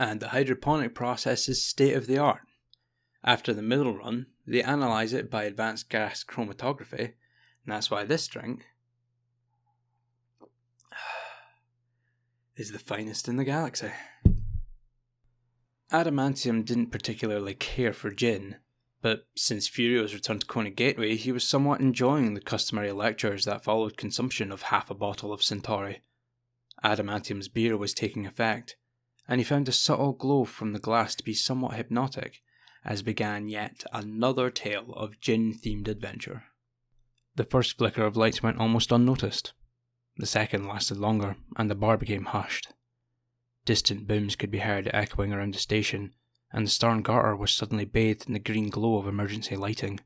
and the hydroponic process is state of the art. After the middle run, they analyse it by advanced gas chromatography, and that's why this drink is the finest in the galaxy. Adamantium didn't particularly care for gin, but since Furio's return to Coney Gateway, he was somewhat enjoying the customary lectures that followed consumption of half a bottle of Centauri. Adamantium's beer was taking effect, and he found a subtle glow from the glass to be somewhat hypnotic, as began yet another tale of gin-themed adventure. The first flicker of lights went almost unnoticed. The second lasted longer, and the bar became hushed. Distant booms could be heard echoing around the station, and the Starn Garter was suddenly bathed in the green glow of emergency lighting.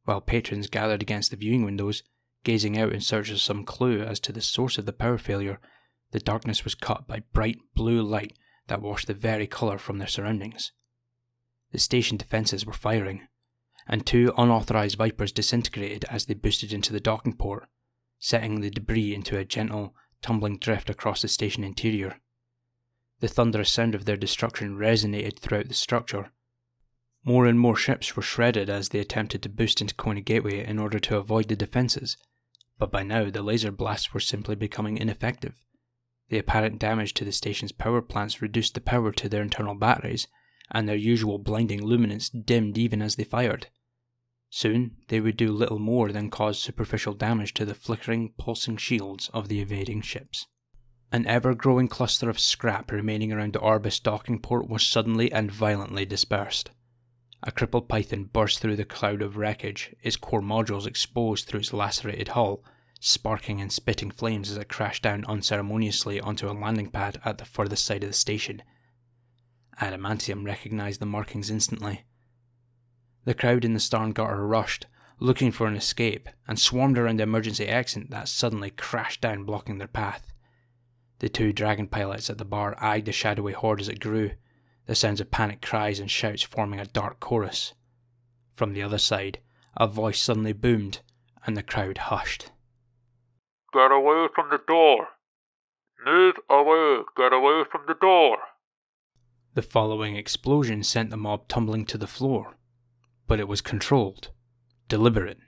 While patrons gathered against the viewing windows, gazing out in search of some clue as to the source of the power failure, the darkness was cut by bright blue light that washed the very colour from their surroundings. The station defences were firing, and 2 unauthorised Vipers disintegrated as they boosted into the docking port, setting the debris into a gentle, tumbling drift across the station interior. The thunderous sound of their destruction resonated throughout the structure. More and more ships were shredded as they attempted to boost into Coney Gateway in order to avoid the defences, but by now the laser blasts were simply becoming ineffective. The apparent damage to the station's power plants reduced the power to their internal batteries, and their usual blinding luminance dimmed even as they fired. Soon, they would do little more than cause superficial damage to the flickering, pulsing shields of the evading ships. An ever-growing cluster of scrap remaining around the Orbis docking port was suddenly and violently dispersed. A crippled Python burst through the cloud of wreckage, its core modules exposed through its lacerated hull, sparking and spitting flames as it crashed down unceremoniously onto a landing pad at the furthest side of the station. Adamantium recognised the markings instantly. The crowd in the Starn Garter rushed, looking for an escape, and swarmed around the emergency exit that suddenly crashed down, blocking their path. The 2 Dragon pilots at the bar eyed the shadowy horde as it grew, the sounds of panicked cries and shouts forming a dark chorus. From the other side, a voice suddenly boomed, and the crowd hushed. "Get away from the door! Move away! Get away from the door!" The following explosion sent the mob tumbling to the floor, but it was controlled, deliberate.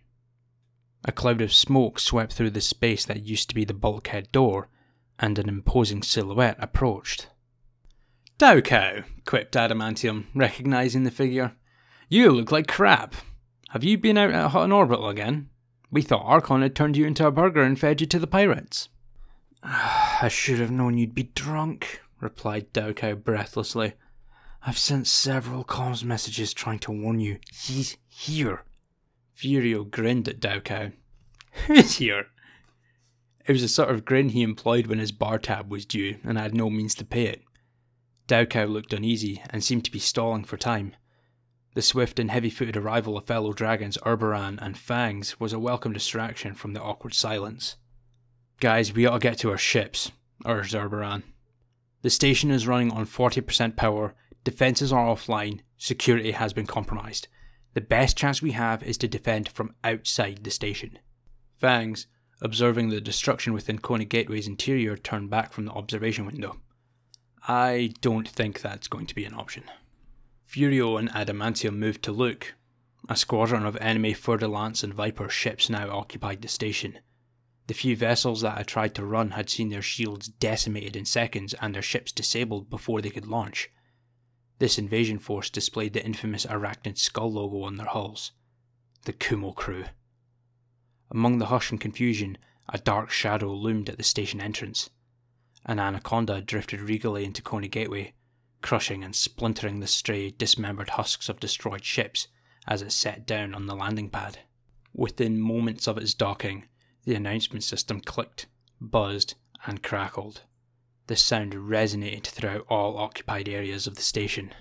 A cloud of smoke swept through the space that used to be the bulkhead door, and an imposing silhouette approached. "Dowcow," quipped Adamantium, recognising the figure. "You look like crap. Have you been out at Hutton Orbital again? We thought Archon had turned you into a burger and fed you to the pirates." "I should have known you'd be drunk," replied Dowcow breathlessly. "I've sent several comms messages trying to warn you. He's here." Furio grinned at Dowcow. "Who's here?" It was the sort of grin he employed when his bar tab was due and had no means to pay it. Dowcow looked uneasy and seemed to be stalling for time. The swift and heavy-footed arrival of fellow dragons Urbaran and Fangs was a welcome distraction from the awkward silence. "Guys, we ought to get to our ships," urged Urbaran. "The station is running on 40% power, defences are offline, security has been compromised. The best chance we have is to defend from outside the station." Fangs, observing the destruction within Coney Gateway's interior, turned back from the observation window. "I don't think that's going to be an option." Furio and Adamantium moved to look. A squadron of enemy Fer-de-Lance and Viper ships now occupied the station. The few vessels that had tried to run had seen their shields decimated in seconds and their ships disabled before they could launch. This invasion force displayed the infamous arachnid skull logo on their hulls. The Kumo crew. Among the hush and confusion, a dark shadow loomed at the station entrance. An anaconda drifted regally into Coney Gateway, crushing and splintering the stray, dismembered husks of destroyed ships as it set down on the landing pad. Within moments of its docking, the announcement system clicked, buzzed, and crackled. The sound resonated throughout all occupied areas of the station.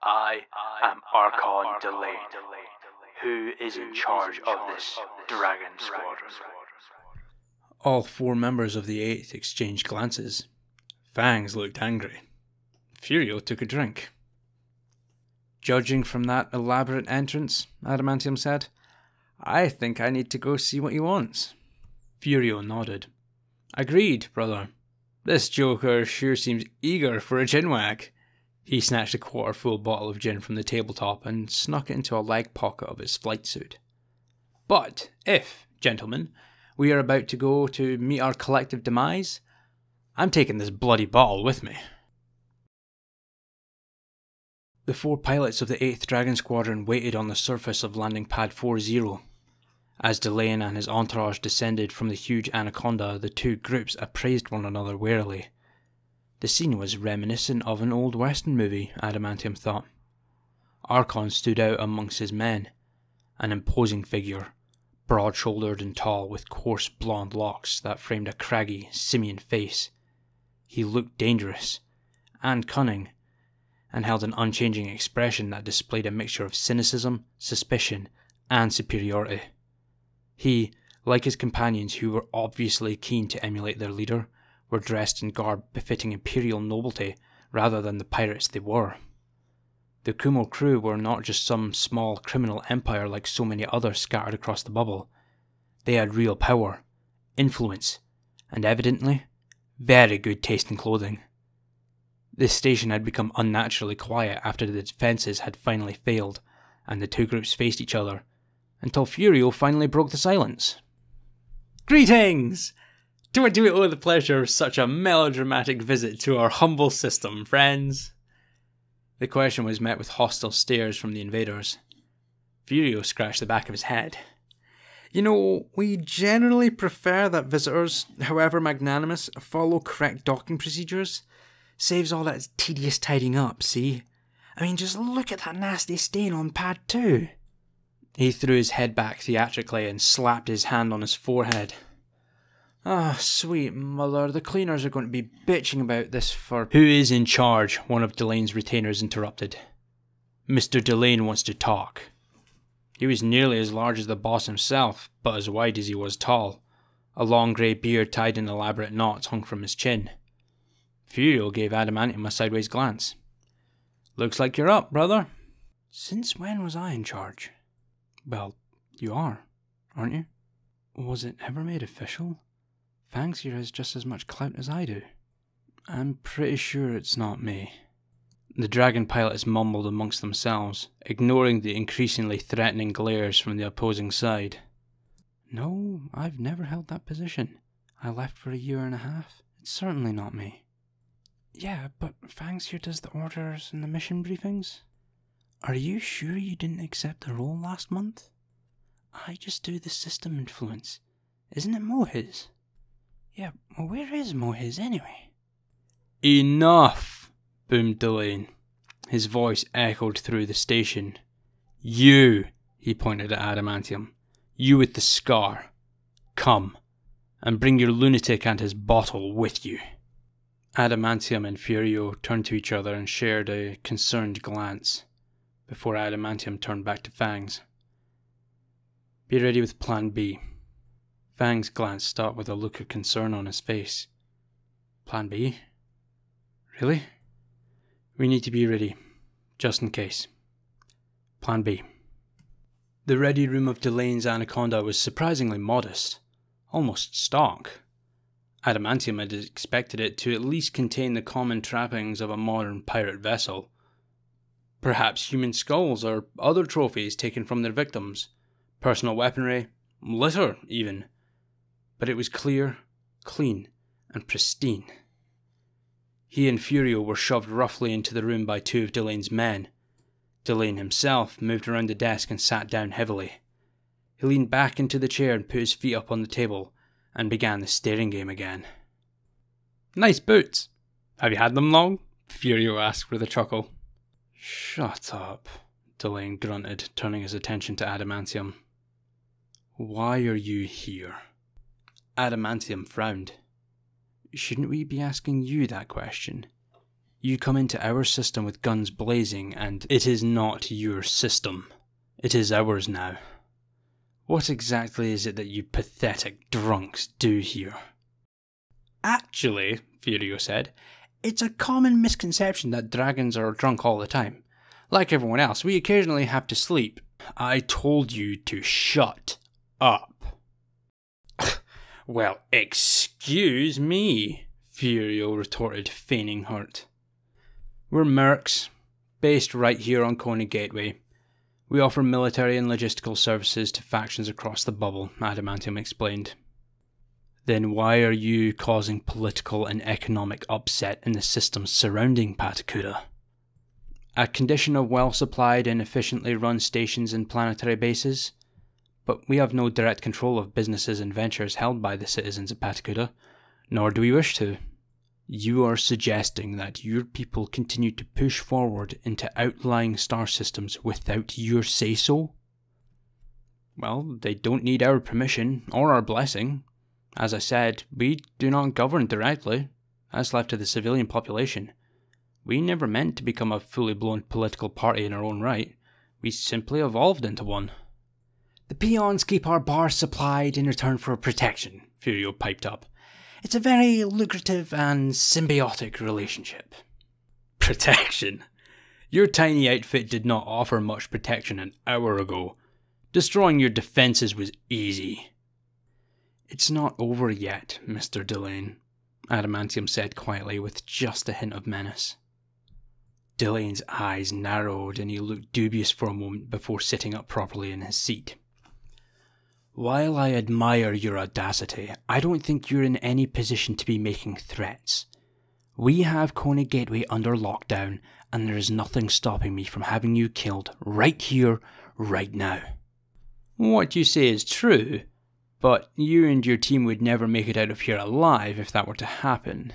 "I am Archon Delayed. Who is in charge of this Dragon Squadron?" All 4 members of the 8th exchanged glances. Fangs looked angry. Furio took a drink. "Judging from that elaborate entrance," Adamantium said, "I think I need to go see what he wants." Furio nodded. "Agreed, brother. This joker sure seems eager for a gin wag. He snatched a quarter-full bottle of gin from the tabletop and snuck it into a leg pocket of his flight suit. But if, gentlemen, we are about to go to meet our collective demise, I'm taking this bloody bottle with me. The 4 pilots of the 8th Dragon Squadron waited on the surface of landing pad 40. As Delane and his entourage descended from the huge anaconda, the 2 groups appraised one another warily. The scene was reminiscent of an old western movie, Adamantium thought. Archon stood out amongst his men, an imposing figure, broad-shouldered and tall, with coarse blonde locks that framed a craggy, simian face. He looked dangerous and cunning, and held an unchanging expression that displayed a mixture of cynicism, suspicion, and superiority. He, like his companions who were obviously keen to emulate their leader, were dressed in garb befitting imperial nobility rather than the pirates they were. The Kumo crew were not just some small criminal empire like so many others scattered across the bubble. They had real power, influence, and evidently, very good taste in clothing. This station had become unnaturally quiet after the defences had finally failed, and the 2 groups faced each other, until Furieux finally broke the silence. Greetings! Do we owe the pleasure of such a melodramatic visit to our humble system, friends? The question was met with hostile stares from the invaders. Furieux scratched the back of his head. You know, we generally prefer that visitors, however magnanimous, follow correct docking procedures. Saves all that tedious tidying up, see? I mean, just look at that nasty stain on pad 2. He threw his head back theatrically and slapped his hand on his forehead. Ah, sweet mother, the cleaners are going to be bitching about this for— Who is in charge? One of Delane's retainers interrupted. Mr. Delane wants to talk. He was nearly as large as the boss himself, but as wide as he was tall. A long grey beard tied in elaborate knots hung from his chin. Furieux gave Adamantium a sideways glance. Looks like you're up, brother. Since when was I in charge? Well, you are, aren't you? Was it ever made official? Fangs here has just as much clout as I do. I'm pretty sure it's not me. The dragon pilots mumbled amongst themselves, ignoring the increasingly threatening glares from the opposing side. No, I've never held that position. I left for 1.5 years. It's certainly not me. Yeah, but Fangs here does the orders and the mission briefings. Are you sure you didn't accept the role last month? I just do the system influence. Isn't it Mohiz? Yeah, well, where is Mohiz anyway? Enough! Boomed Delane. His voice echoed through the station. You, he pointed at Adamantium. You with the scar. Come, and bring your lunatic and his bottle with you. Adamantium and Furieux turned to each other and shared a concerned glance, before Adamantium turned back to Fangs. Be ready with Plan B. Fangs glanced stopped with a look of concern on his face. Plan B? Really? We need to be ready, just in case. Plan B. The ready room of Delane's Anaconda was surprisingly modest, almost stock. Adamantium had expected it to at least contain the common trappings of a modern pirate vessel. Perhaps human skulls or other trophies taken from their victims, personal weaponry, litter even. But it was clear, clean, and pristine. He and Furieux were shoved roughly into the room by 2 of Delane's men. Delane himself moved around the desk and sat down heavily. He leaned back into the chair and put his feet up on the table, and began the staring game again. Nice boots. Have you had them long? Furieux asked with a chuckle. Shut up, Delane grunted, turning his attention to Adamantium. Why are you here? Adamantium frowned. Shouldn't we be asking you that question? You come into our system with guns blazing, and it is not your system. It is ours now. What exactly is it that you pathetic drunks do here? Actually, Furieux said, it's a common misconception that dragons are drunk all the time. Like everyone else, we occasionally have to sleep. I told you to shut up. Well, excuse me, Furio retorted, feigning hurt. We're mercs, based right here on Coney Gateway. We offer military and logistical services to factions across the bubble, Adamantium explained. Then why are you causing political and economic upset in the systems surrounding Patakura? A condition of well-supplied and efficiently run stations and planetary bases? But we have no direct control of businesses and ventures held by the citizens of Patakura, nor do we wish to. You are suggesting that your people continue to push forward into outlying star systems without your say-so? Well, they don't need our permission or our blessing. As I said, we do not govern directly, as left to the civilian population. We never meant to become a fully blown political party in our own right. We simply evolved into one. The peons keep our bar supplied in return for protection, Furio piped up. It's a very lucrative and symbiotic relationship. Protection? Your tiny outfit did not offer much protection an hour ago. Destroying your defences was easy. It's not over yet, Mr. Delane, Adamantium said quietly with just a hint of menace. Delane's eyes narrowed and he looked dubious for a moment before sitting up properly in his seat. While I admire your audacity, I don't think you're in any position to be making threats. We have Coney Gateway under lockdown, and there is nothing stopping me from having you killed right here, right now. What you say is true, but you and your team would never make it out of here alive if that were to happen.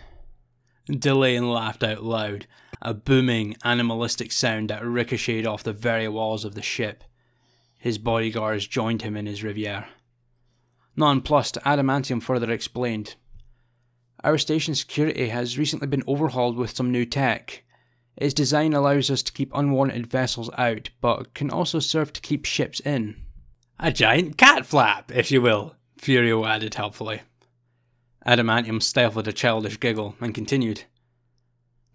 Delane laughed out loud, a booming, animalistic sound that ricocheted off the very walls of the ship. His bodyguards joined him in his riviere. Nonplussed, Adamantium further explained. Our station security has recently been overhauled with some new tech. Its design allows us to keep unwanted vessels out, but can also serve to keep ships in. A giant cat flap, if you will, Furio added helpfully. Adamantium stifled a childish giggle and continued.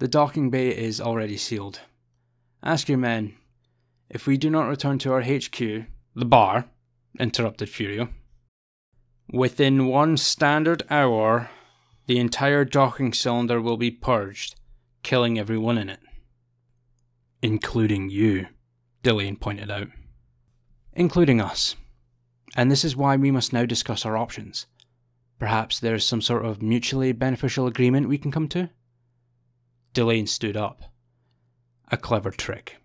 The docking bay is already sealed. Ask your men. If we do not return to our HQ, the bar, interrupted Furio. Within 1 standard hour, the entire docking cylinder will be purged, killing everyone in it. Including you, Delane pointed out. Including us. And this is why we must now discuss our options. Perhaps there is some sort of mutually beneficial agreement we can come to? Delane stood up. A clever trick.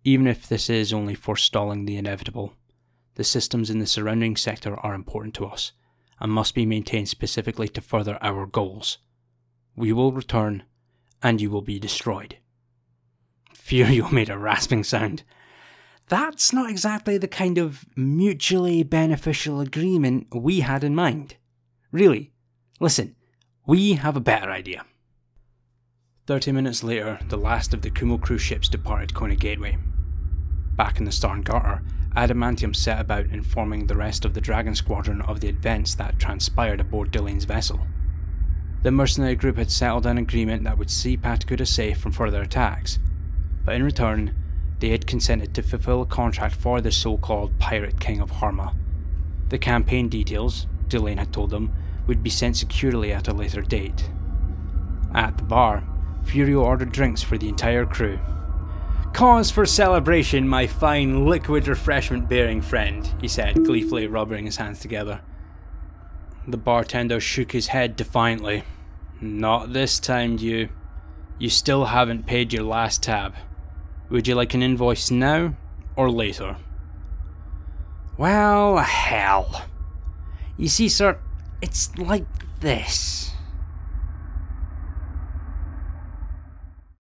Even if this is only forestalling the inevitable, the systems in the surrounding sector are important to us, and must be maintained specifically to further our goals. We will return, and you will be destroyed. Furio made a rasping sound. That's not exactly the kind of mutually beneficial agreement we had in mind. Really, listen, we have a better idea. 30 minutes later, the last of the Kumo crew ships departed Coney Gateway. Back in the Starn Garter, Adamantium set about informing the rest of the Dragon Squadron of the events that transpired aboard Delane's vessel. The mercenary group had settled an agreement that would see Patakura safe from further attacks, but in return, they had consented to fulfill a contract for the so-called Pirate King of Harma. The campaign details, Delane had told them, would be sent securely at a later date. At the bar, Furio ordered drinks for the entire crew. Cause for celebration, my fine liquid refreshment-bearing friend, he said, gleefully rubbing his hands together. The bartender shook his head defiantly. Not this time, you. You still haven't paid your last tab. Would you like an invoice now, or later? Well, hell. You see, sir, it's like this.